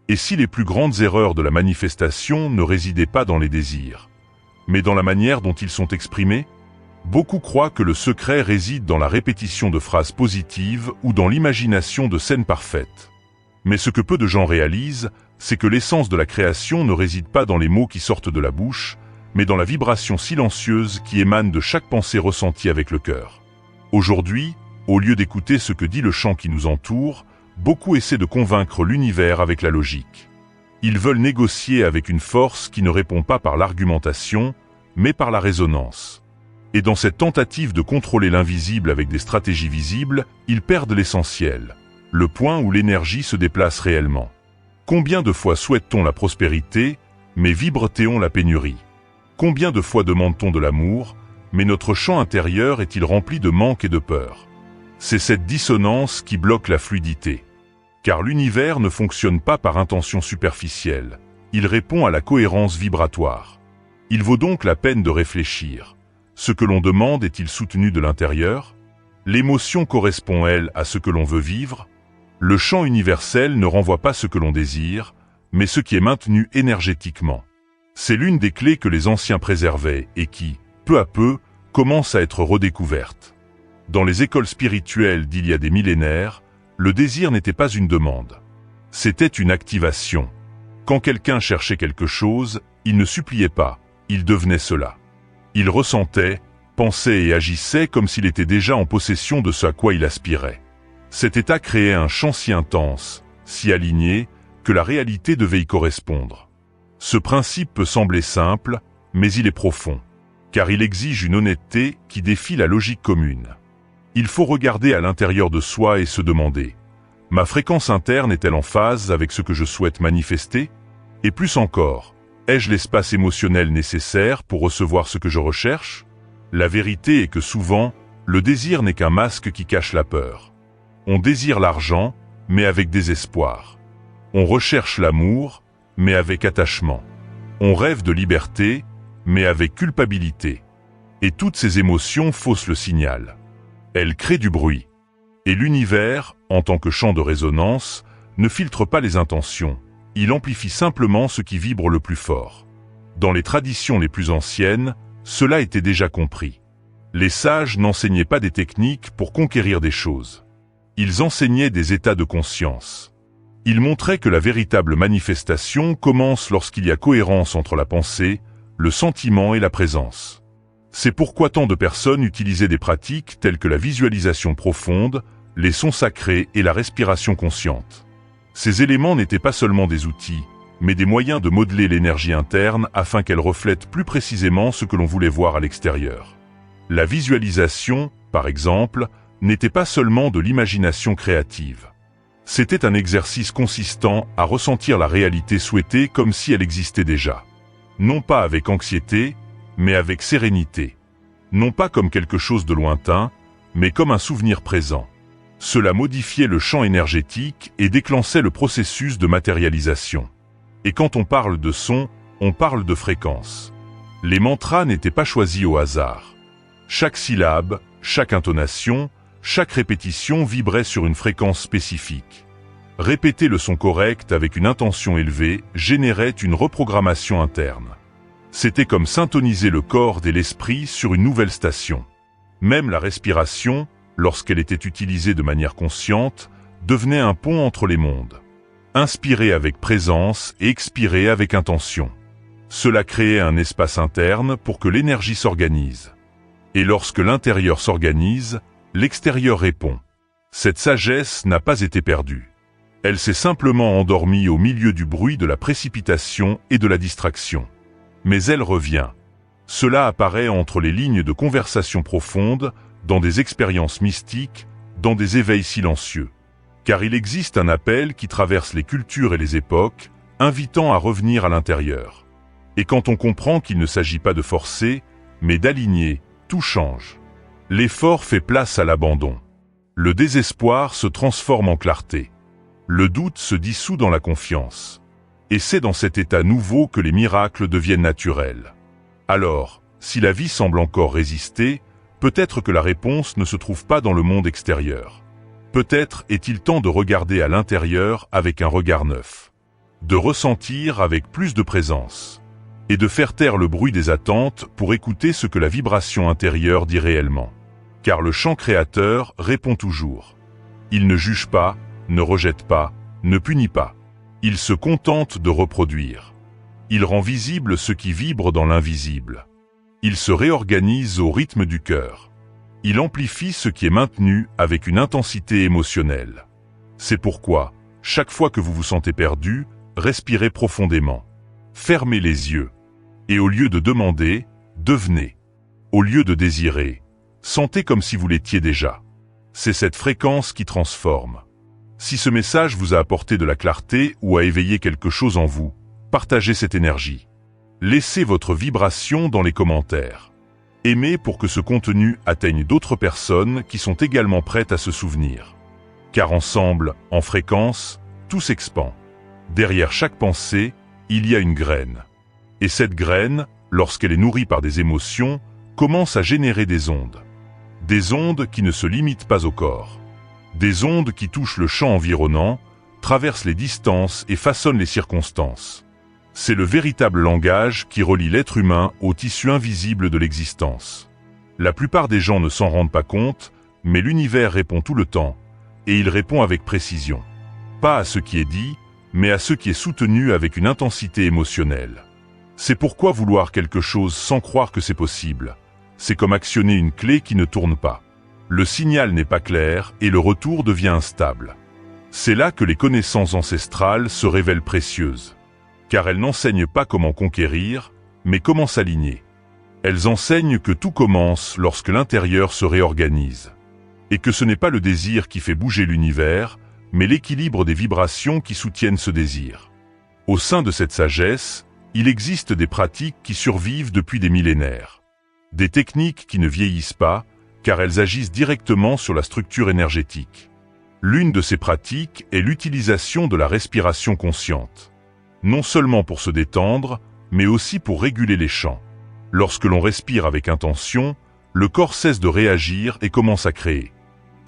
Et si les plus grandes erreurs de la manifestation ne résidaient pas dans les désirs, mais dans la manière dont ils sont exprimés? Beaucoup croient que le secret réside dans la répétition de phrases positives ou dans l'imagination de scènes parfaites. Mais ce que peu de gens réalisent, c'est que l'essence de la création ne réside pas dans les mots qui sortent de la bouche, mais dans la vibration silencieuse qui émane de chaque pensée ressentie avec le cœur. Aujourd'hui, au lieu d'écouter ce que dit le chant qui nous entoure, beaucoup essaient de convaincre l'univers avec la logique. Ils veulent négocier avec une force qui ne répond pas par l'argumentation, mais par la résonance. Et dans cette tentative de contrôler l'invisible avec des stratégies visibles, ils perdent l'essentiel, le point où l'énergie se déplace réellement. Combien de fois souhaite-t-on la prospérité, mais vibre-t-on la pénurie? Combien de fois demande-t-on de l'amour, mais notre champ intérieur est-il rempli de manque et de peur? C'est cette dissonance qui bloque la fluidité. Car l'univers ne fonctionne pas par intention superficielle, il répond à la cohérence vibratoire. Il vaut donc la peine de réfléchir. Ce que l'on demande est-il soutenu de l'intérieur? L'émotion correspond, elle, à ce que l'on veut vivre? Le champ universel ne renvoie pas ce que l'on désire, mais ce qui est maintenu énergétiquement. C'est l'une des clés que les anciens préservaient et qui, peu à peu, commence à être redécouverte. Dans les écoles spirituelles d'il y a des millénaires, le désir n'était pas une demande. C'était une activation. Quand quelqu'un cherchait quelque chose, il ne suppliait pas, il devenait cela. Il ressentait, pensait et agissait comme s'il était déjà en possession de ce à quoi il aspirait. Cet état créait un champ si intense, si aligné, que la réalité devait y correspondre. Ce principe peut sembler simple, mais il est profond, car il exige une honnêteté qui défie la logique commune. Il faut regarder à l'intérieur de soi et se demander: ma fréquence interne est-elle en phase avec ce que je souhaite manifester? Et plus encore, ai-je l'espace émotionnel nécessaire pour recevoir ce que je recherche? La vérité est que souvent, le désir n'est qu'un masque qui cache la peur. On désire l'argent, mais avec désespoir. On recherche l'amour, mais avec attachement. On rêve de liberté, mais avec culpabilité. Et toutes ces émotions faussent le signal. Elles créent du bruit. Et l'univers, en tant que champ de résonance, ne filtre pas les intentions. Il amplifie simplement ce qui vibre le plus fort. Dans les traditions les plus anciennes, cela était déjà compris. Les sages n'enseignaient pas des techniques pour conquérir des choses. Ils enseignaient des états de conscience. Ils montraient que la véritable manifestation commence lorsqu'il y a cohérence entre la pensée, le sentiment et la présence. C'est pourquoi tant de personnes utilisaient des pratiques telles que la visualisation profonde, les sons sacrés et la respiration consciente. Ces éléments n'étaient pas seulement des outils, mais des moyens de modeler l'énergie interne afin qu'elle reflète plus précisément ce que l'on voulait voir à l'extérieur. La visualisation, par exemple, n'était pas seulement de l'imagination créative. C'était un exercice consistant à ressentir la réalité souhaitée comme si elle existait déjà. Non pas avec anxiété, mais avec sérénité. Non pas comme quelque chose de lointain, mais comme un souvenir présent. Cela modifiait le champ énergétique et déclenchait le processus de matérialisation. Et quand on parle de son, on parle de fréquence. Les mantras n'étaient pas choisis au hasard. Chaque syllabe, chaque intonation, chaque répétition vibrait sur une fréquence spécifique. Répéter le son correct avec une intention élevée générait une reprogrammation interne. C'était comme syntoniser le corps et l'esprit sur une nouvelle station. Même la respiration, lorsqu'elle était utilisée de manière consciente, devenait un pont entre les mondes. Inspirer avec présence et expirer avec intention. Cela créait un espace interne pour que l'énergie s'organise. Et lorsque l'intérieur s'organise, l'extérieur répond. Cette sagesse n'a pas été perdue. Elle s'est simplement endormie au milieu du bruit de la précipitation et de la distraction. Mais elle revient. Cela apparaît entre les lignes de conversation profonde, dans des expériences mystiques, dans des éveils silencieux. Car il existe un appel qui traverse les cultures et les époques, invitant à revenir à l'intérieur. Et quand on comprend qu'il ne s'agit pas de forcer, mais d'aligner, tout change. L'effort fait place à l'abandon. Le désespoir se transforme en clarté. Le doute se dissout dans la confiance. Et c'est dans cet état nouveau que les miracles deviennent naturels. Alors, si la vie semble encore résister, peut-être que la réponse ne se trouve pas dans le monde extérieur. Peut-être est-il temps de regarder à l'intérieur avec un regard neuf. de ressentir avec plus de présence, et de faire taire le bruit des attentes pour écouter ce que la vibration intérieure dit réellement. Car le chant créateur répond toujours. Il ne juge pas, ne rejette pas, ne punit pas. Il se contente de reproduire. Il rend visible ce qui vibre dans l'invisible. Il se réorganise au rythme du cœur. Il amplifie ce qui est maintenu avec une intensité émotionnelle. C'est pourquoi, chaque fois que vous vous sentez perdu, respirez profondément. Fermez les yeux. Et au lieu de demander, devenez. Au lieu de désirer, sentez comme si vous l'étiez déjà. C'est cette fréquence qui transforme. Si ce message vous a apporté de la clarté ou a éveillé quelque chose en vous, partagez cette énergie. Laissez votre vibration dans les commentaires. Aimez pour que ce contenu atteigne d'autres personnes qui sont également prêtes à se souvenir. Car ensemble, en fréquence, tout s'expand. Derrière chaque pensée, il y a une graine. Et cette graine, lorsqu'elle est nourrie par des émotions, commence à générer des ondes. Des ondes qui ne se limitent pas au corps. Des ondes qui touchent le champ environnant, traversent les distances et façonnent les circonstances. C'est le véritable langage qui relie l'être humain au tissu invisible de l'existence. La plupart des gens ne s'en rendent pas compte, mais l'univers répond tout le temps, et il répond avec précision. Pas à ce qui est dit, mais à ce qui est soutenu avec une intensité émotionnelle. C'est pourquoi vouloir quelque chose sans croire que c'est possible, c'est comme actionner une clé qui ne tourne pas. Le signal n'est pas clair et le retour devient instable. C'est là que les connaissances ancestrales se révèlent précieuses. Car elles n'enseignent pas comment conquérir, mais comment s'aligner. Elles enseignent que tout commence lorsque l'intérieur se réorganise. Et que ce n'est pas le désir qui fait bouger l'univers, mais l'équilibre des vibrations qui soutiennent ce désir. Au sein de cette sagesse, il existe des pratiques qui survivent depuis des millénaires. Des techniques qui ne vieillissent pas, car elles agissent directement sur la structure énergétique. L'une de ces pratiques est l'utilisation de la respiration consciente. Non seulement pour se détendre, mais aussi pour réguler les champs. Lorsque l'on respire avec intention, le corps cesse de réagir et commence à créer.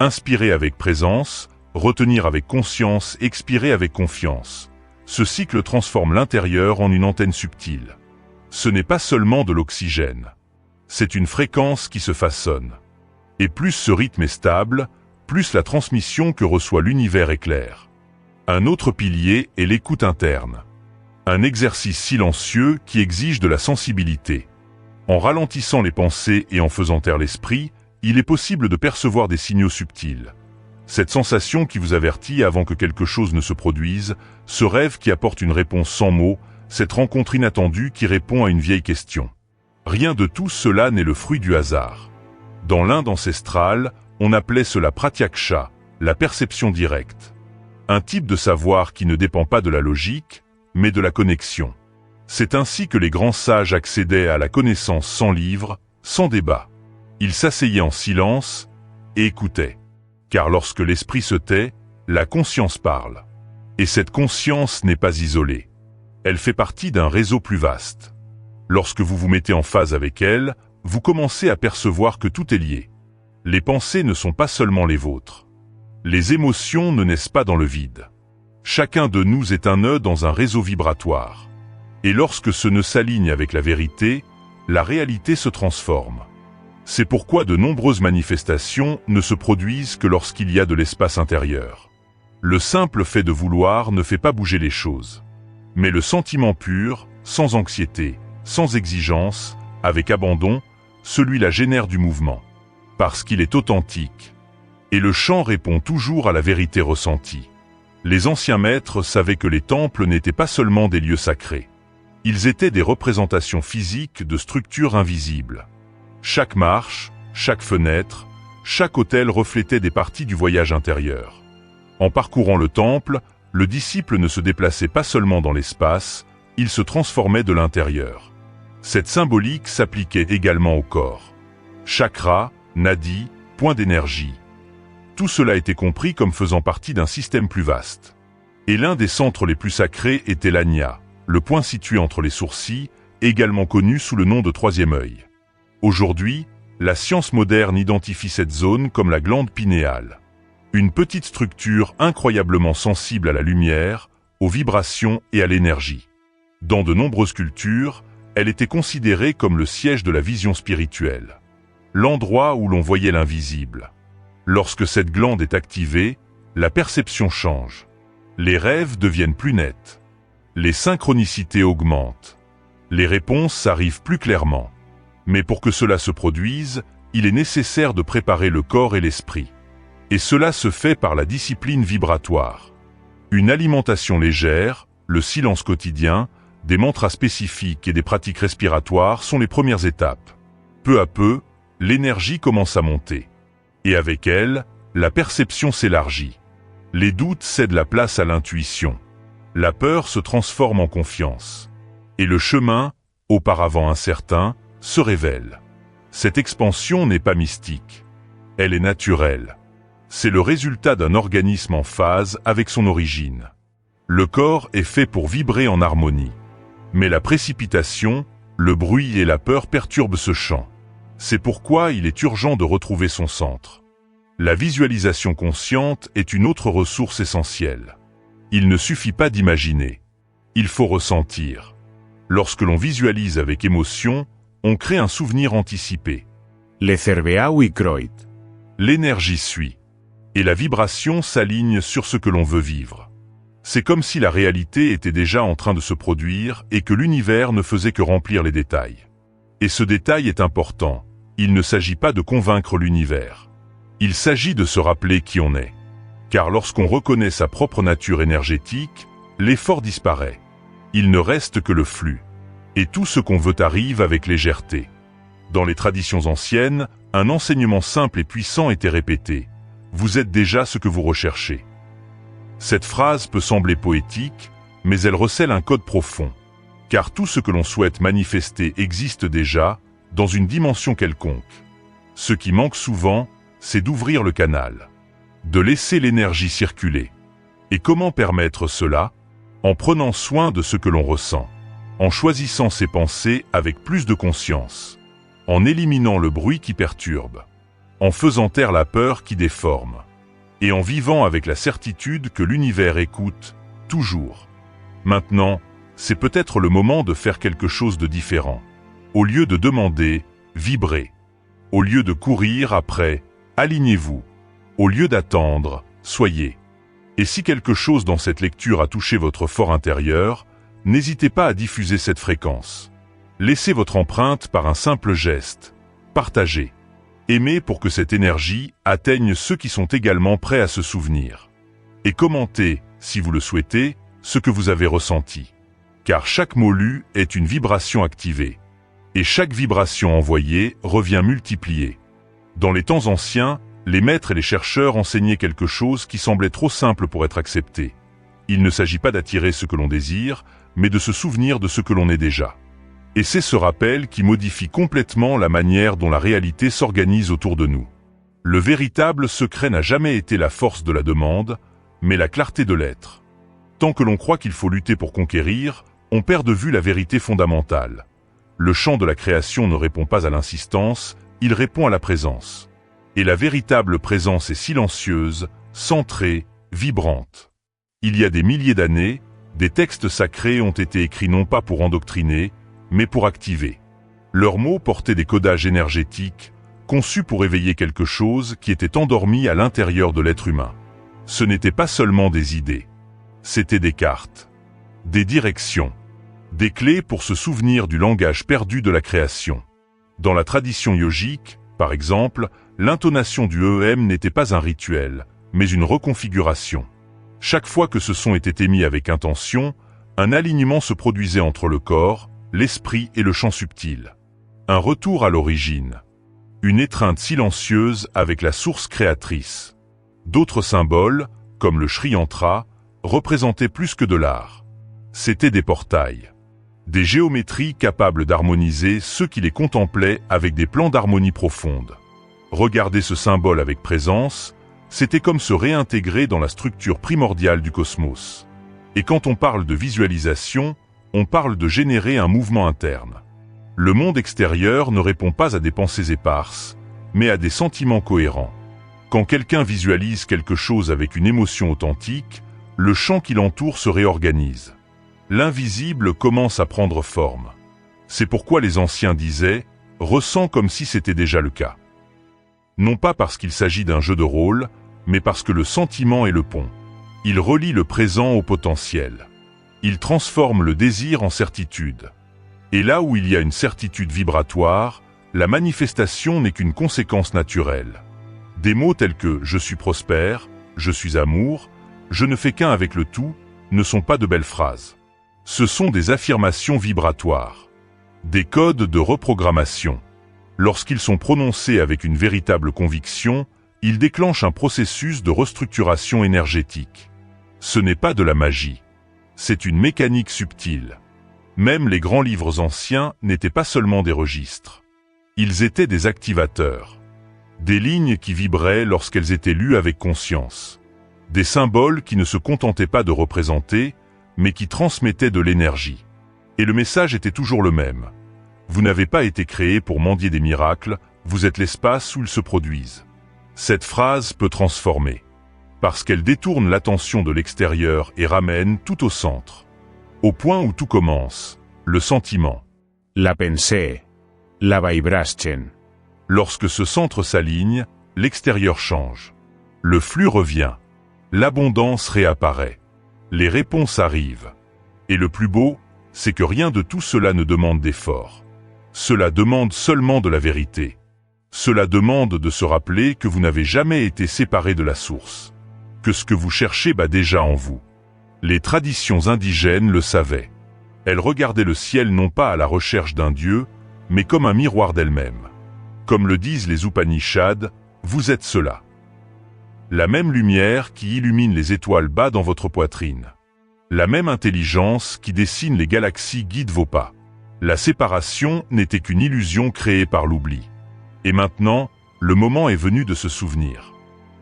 Inspirer avec présence, retenir avec conscience, expirer avec confiance. Ce cycle transforme l'intérieur en une antenne subtile. Ce n'est pas seulement de l'oxygène. C'est une fréquence qui se façonne. Et plus ce rythme est stable, plus la transmission que reçoit l'univers est claire. Un autre pilier est l'écoute interne. Un exercice silencieux qui exige de la sensibilité. En ralentissant les pensées et en faisant taire l'esprit, il est possible de percevoir des signaux subtils. Cette sensation qui vous avertit avant que quelque chose ne se produise, ce rêve qui apporte une réponse sans mots, cette rencontre inattendue qui répond à une vieille question. Rien de tout cela n'est le fruit du hasard. Dans l'Inde ancestrale, on appelait cela pratyaksha, la perception directe. Un type de savoir qui ne dépend pas de la logique, mais de la connexion. C'est ainsi que les grands sages accédaient à la connaissance sans livre, sans débat. Ils s'asseyaient en silence et écoutaient. Car lorsque l'esprit se tait, la conscience parle. Et cette conscience n'est pas isolée. Elle fait partie d'un réseau plus vaste. Lorsque vous vous mettez en phase avec elle, vous commencez à percevoir que tout est lié. Les pensées ne sont pas seulement les vôtres. Les émotions ne naissent pas dans le vide. Chacun de nous est un nœud dans un réseau vibratoire. Et lorsque ce nœud s'aligne avec la vérité, la réalité se transforme. C'est pourquoi de nombreuses manifestations ne se produisent que lorsqu'il y a de l'espace intérieur. Le simple fait de vouloir ne fait pas bouger les choses. Mais le sentiment pur, sans anxiété, sans exigence, avec abandon, celui-là génère du mouvement. Parce qu'il est authentique. Et le chant répond toujours à la vérité ressentie. Les anciens maîtres savaient que les temples n'étaient pas seulement des lieux sacrés. Ils étaient des représentations physiques de structures invisibles. Chaque marche, chaque fenêtre, chaque autel reflétait des parties du voyage intérieur. En parcourant le temple, le disciple ne se déplaçait pas seulement dans l'espace, il se transformait de l'intérieur. Cette symbolique s'appliquait également au corps. Chakra, nadi, point d'énergie. Tout cela était compris comme faisant partie d'un système plus vaste. Et l'un des centres les plus sacrés était l'ajna, le point situé entre les sourcils, également connu sous le nom de troisième œil. Aujourd'hui, la science moderne identifie cette zone comme la glande pinéale. Une petite structure incroyablement sensible à la lumière, aux vibrations et à l'énergie. Dans de nombreuses cultures, elle était considérée comme le siège de la vision spirituelle, l'endroit où l'on voyait l'invisible. Lorsque cette glande est activée, la perception change. Les rêves deviennent plus nets. Les synchronicités augmentent. Les réponses arrivent plus clairement. Mais pour que cela se produise, il est nécessaire de préparer le corps et l'esprit. Et cela se fait par la discipline vibratoire. Une alimentation légère, le silence quotidien, des mantras spécifiques et des pratiques respiratoires sont les premières étapes. Peu à peu, l'énergie commence à monter. Et avec elle, la perception s'élargit. Les doutes cèdent la place à l'intuition. La peur se transforme en confiance. Et le chemin, auparavant incertain, se révèle. Cette expansion n'est pas mystique. Elle est naturelle. C'est le résultat d'un organisme en phase avec son origine. Le corps est fait pour vibrer en harmonie. Mais la précipitation, le bruit et la peur perturbent ce champ. C'est pourquoi il est urgent de retrouver son centre. La visualisation consciente est une autre ressource essentielle. Il ne suffit pas d'imaginer. Il faut ressentir. Lorsque l'on visualise avec émotion, on crée un souvenir anticipé. Le cerveau croit. L'énergie suit. Et la vibration s'aligne sur ce que l'on veut vivre. C'est comme si la réalité était déjà en train de se produire et que l'univers ne faisait que remplir les détails. Et ce détail est important. Il ne s'agit pas de convaincre l'univers. Il s'agit de se rappeler qui on est. Car lorsqu'on reconnaît sa propre nature énergétique, l'effort disparaît. Il ne reste que le flux. Et tout ce qu'on veut arrive avec légèreté. Dans les traditions anciennes, un enseignement simple et puissant était répété. Vous êtes déjà ce que vous recherchez. Cette phrase peut sembler poétique, mais elle recèle un code profond. Car tout ce que l'on souhaite manifester existe déjà, dans une dimension quelconque. Ce qui manque souvent, c'est d'ouvrir le canal. De laisser l'énergie circuler. Et comment permettre cela? En prenant soin de ce que l'on ressent. En choisissant ses pensées avec plus de conscience. En éliminant le bruit qui perturbe. En faisant taire la peur qui déforme. Et en vivant avec la certitude que l'univers écoute, toujours. Maintenant, c'est peut-être le moment de faire quelque chose de différent. Au lieu de demander, vibrez. Au lieu de courir après, alignez-vous. Au lieu d'attendre, soyez. Et si quelque chose dans cette lecture a touché votre fort intérieur, n'hésitez pas à diffuser cette fréquence. Laissez votre empreinte par un simple geste. Partagez. Aimez pour que cette énergie atteigne ceux qui sont également prêts à se souvenir. Et commentez, si vous le souhaitez, ce que vous avez ressenti. Car chaque mot lu est une vibration activée. Et chaque vibration envoyée revient multipliée. Dans les temps anciens, les maîtres et les chercheurs enseignaient quelque chose qui semblait trop simple pour être accepté. Il ne s'agit pas d'attirer ce que l'on désire, mais de se souvenir de ce que l'on est déjà. Et c'est ce rappel qui modifie complètement la manière dont la réalité s'organise autour de nous. Le véritable secret n'a jamais été la force de la demande, mais la clarté de l'être. Tant que l'on croit qu'il faut lutter pour conquérir, on perd de vue la vérité fondamentale. Le chant de la création ne répond pas à l'insistance, il répond à la présence. Et la véritable présence est silencieuse, centrée, vibrante. Il y a des milliers d'années, des textes sacrés ont été écrits non pas pour endoctriner, mais pour activer. Leurs mots portaient des codages énergétiques, conçus pour éveiller quelque chose qui était endormi à l'intérieur de l'être humain. Ce n'étaient pas seulement des idées. C'étaient des cartes, des directions, des clés pour se souvenir du langage perdu de la création. Dans la tradition yogique, par exemple, l'intonation du EM n'était pas un rituel, mais une reconfiguration. Chaque fois que ce son était émis avec intention, un alignement se produisait entre le corps, l'esprit et le champ subtil. Un retour à l'origine. Une étreinte silencieuse avec la source créatrice. D'autres symboles, comme le Sri Yantra, représentaient plus que de l'art. C'étaient des portails. Des géométries capables d'harmoniser ceux qui les contemplaient avec des plans d'harmonie profonde. Regarder ce symbole avec présence, c'était comme se réintégrer dans la structure primordiale du cosmos. Et quand on parle de visualisation, on parle de générer un mouvement interne. Le monde extérieur ne répond pas à des pensées éparses, mais à des sentiments cohérents. Quand quelqu'un visualise quelque chose avec une émotion authentique, le champ qui l'entoure se réorganise. L'invisible commence à prendre forme. C'est pourquoi les anciens disaient « ressens comme si c'était déjà le cas ». Non pas parce qu'il s'agit d'un jeu de rôle, mais parce que le sentiment est le pont. Il relie le présent au potentiel. Il transforme le désir en certitude. Et là où il y a une certitude vibratoire, la manifestation n'est qu'une conséquence naturelle. Des mots tels que « je suis prospère »,« je suis amour »,« je ne fais qu'un avec le tout » ne sont pas de belles phrases. Ce sont des affirmations vibratoires. Des codes de reprogrammation. Lorsqu'ils sont prononcés avec une véritable conviction, ils déclenchent un processus de restructuration énergétique. Ce n'est pas de la magie. C'est une mécanique subtile. Même les grands livres anciens n'étaient pas seulement des registres. Ils étaient des activateurs. Des lignes qui vibraient lorsqu'elles étaient lues avec conscience. Des symboles qui ne se contentaient pas de représenter, mais qui transmettaient de l'énergie. Et le message était toujours le même. Vous n'avez pas été créé pour mendier des miracles, vous êtes l'espace où ils se produisent. Cette phrase peut transformer. Parce qu'elle détourne l'attention de l'extérieur et ramène tout au centre. Au point où tout commence, le sentiment. La pensée. La vibration. Lorsque ce centre s'aligne, l'extérieur change. Le flux revient. L'abondance réapparaît. Les réponses arrivent. Et le plus beau, c'est que rien de tout cela ne demande d'effort. Cela demande seulement de la vérité. Cela demande de se rappeler que vous n'avez jamais été séparé de la source. Que ce que vous cherchez bat déjà en vous. Les traditions indigènes le savaient. Elles regardaient le ciel non pas à la recherche d'un dieu, mais comme un miroir d'elles-mêmes. Comme le disent les Upanishads, vous êtes cela. La même lumière qui illumine les étoiles bat dans votre poitrine. La même intelligence qui dessine les galaxies guide vos pas. La séparation n'était qu'une illusion créée par l'oubli. Et maintenant, le moment est venu de se souvenir.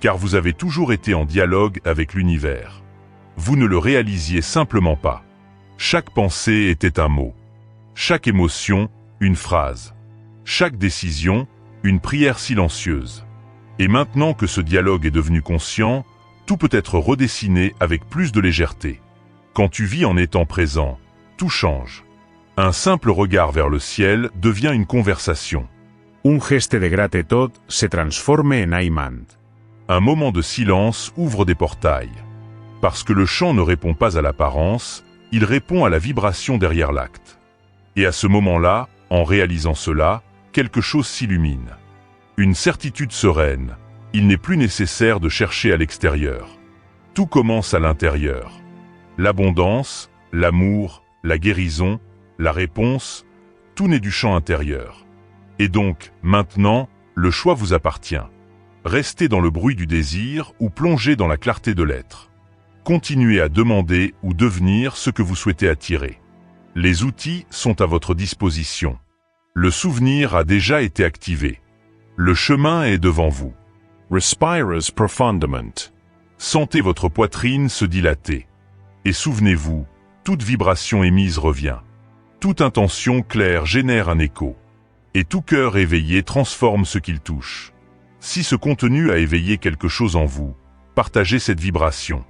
Car vous avez toujours été en dialogue avec l'univers. Vous ne le réalisiez simplement pas. Chaque pensée était un mot. Chaque émotion, une phrase. Chaque décision, une prière silencieuse. Et maintenant que ce dialogue est devenu conscient, tout peut être redessiné avec plus de légèreté. Quand tu vis en étant présent, tout change. Un simple regard vers le ciel devient une conversation. Un geste de gratitud se transforme en aimant. Un moment de silence ouvre des portails. Parce que le chant ne répond pas à l'apparence, il répond à la vibration derrière l'acte. Et à ce moment-là, en réalisant cela, quelque chose s'illumine. Une certitude sereine, il n'est plus nécessaire de chercher à l'extérieur. Tout commence à l'intérieur. L'abondance, l'amour, la guérison, la réponse, tout naît du champ intérieur. Et donc, maintenant, le choix vous appartient. Restez dans le bruit du désir ou plongez dans la clarté de l'être. Continuez à demander ou devenir ce que vous souhaitez attirer. Les outils sont à votre disposition. Le souvenir a déjà été activé. Le chemin est devant vous. Respirez profundament. Sentez votre poitrine se dilater. Et souvenez-vous, toute vibration émise revient. Toute intention claire génère un écho. Et tout cœur éveillé transforme ce qu'il touche. Si ce contenu a éveillé quelque chose en vous, partagez cette vibration.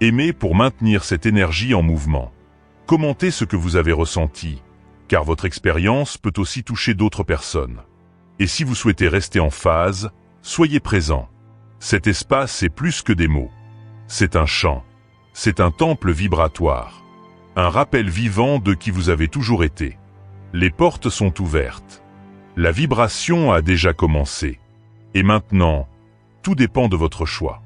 Aimez pour maintenir cette énergie en mouvement. Commentez ce que vous avez ressenti, car votre expérience peut aussi toucher d'autres personnes. Et si vous souhaitez rester en phase, soyez présent. Cet espace est plus que des mots. C'est un chant. C'est un temple vibratoire. Un rappel vivant de qui vous avez toujours été. Les portes sont ouvertes. La vibration a déjà commencé. Et maintenant, tout dépend de votre choix.